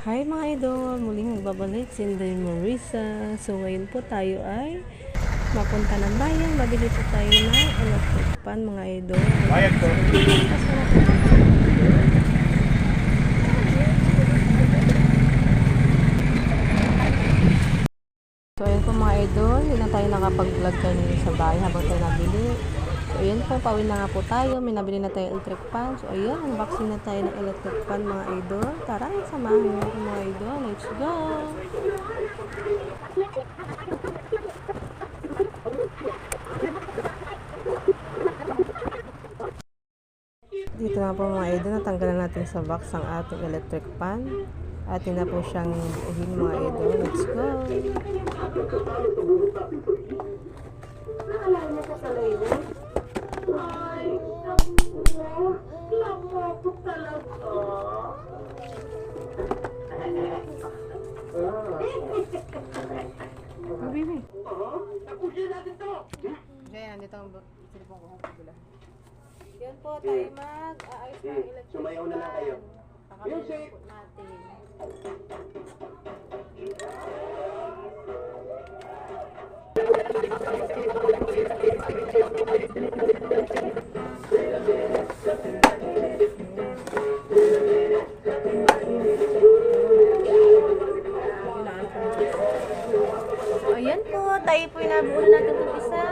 Hi mga idol! Muling magbabalik si Inday Marisa. So ngayon po tayo ay mapunta ng bayan. Mabili po tayo ng electric pan mga idol. Bayad ko. So ayun po mga idol. Hindi na tayo nakapag-vlog kanina sa bahay habang tayo nabili. So ayun po, pauwi na nga po tayo. May nabili na tayo electric pan. So ayun, unboxing na tayo ng electric pan mga idol. Tara, samahan niyo ako mga idol. Let's go! Dito na po mga idol, natanggalan natin sa box ang ating electric pan. Atin na po siyang buuhin mga idol. Let's go! Baby. Kaya nandito ang cellphone ko kabila. Yan po, tayo mag-aayos ng electric. Sumayaw na lang kayo. Music! Natin. Ayan po, tayo po inabuo natin itong isa.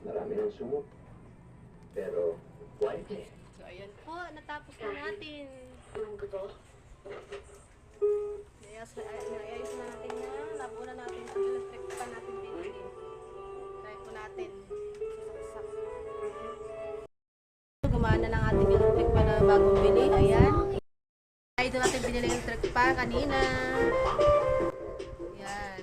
Marami ng sumot. Pero, quality. So, ayan po, natapos na natin. Ayos na natin na. Nabuo na natin ang electric pan natin binili. Try po natin. Gumana ng ating electric pan na bagong bili. Ayan. Ito natin binili electric pan kanina. Ayan.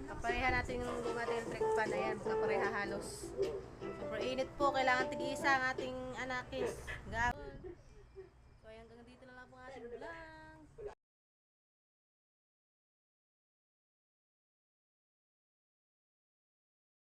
Kapareha natin yung ating electric pan. Ayan, kapareha halos. Super init po. Kailangan tig-isa ang ating anakis.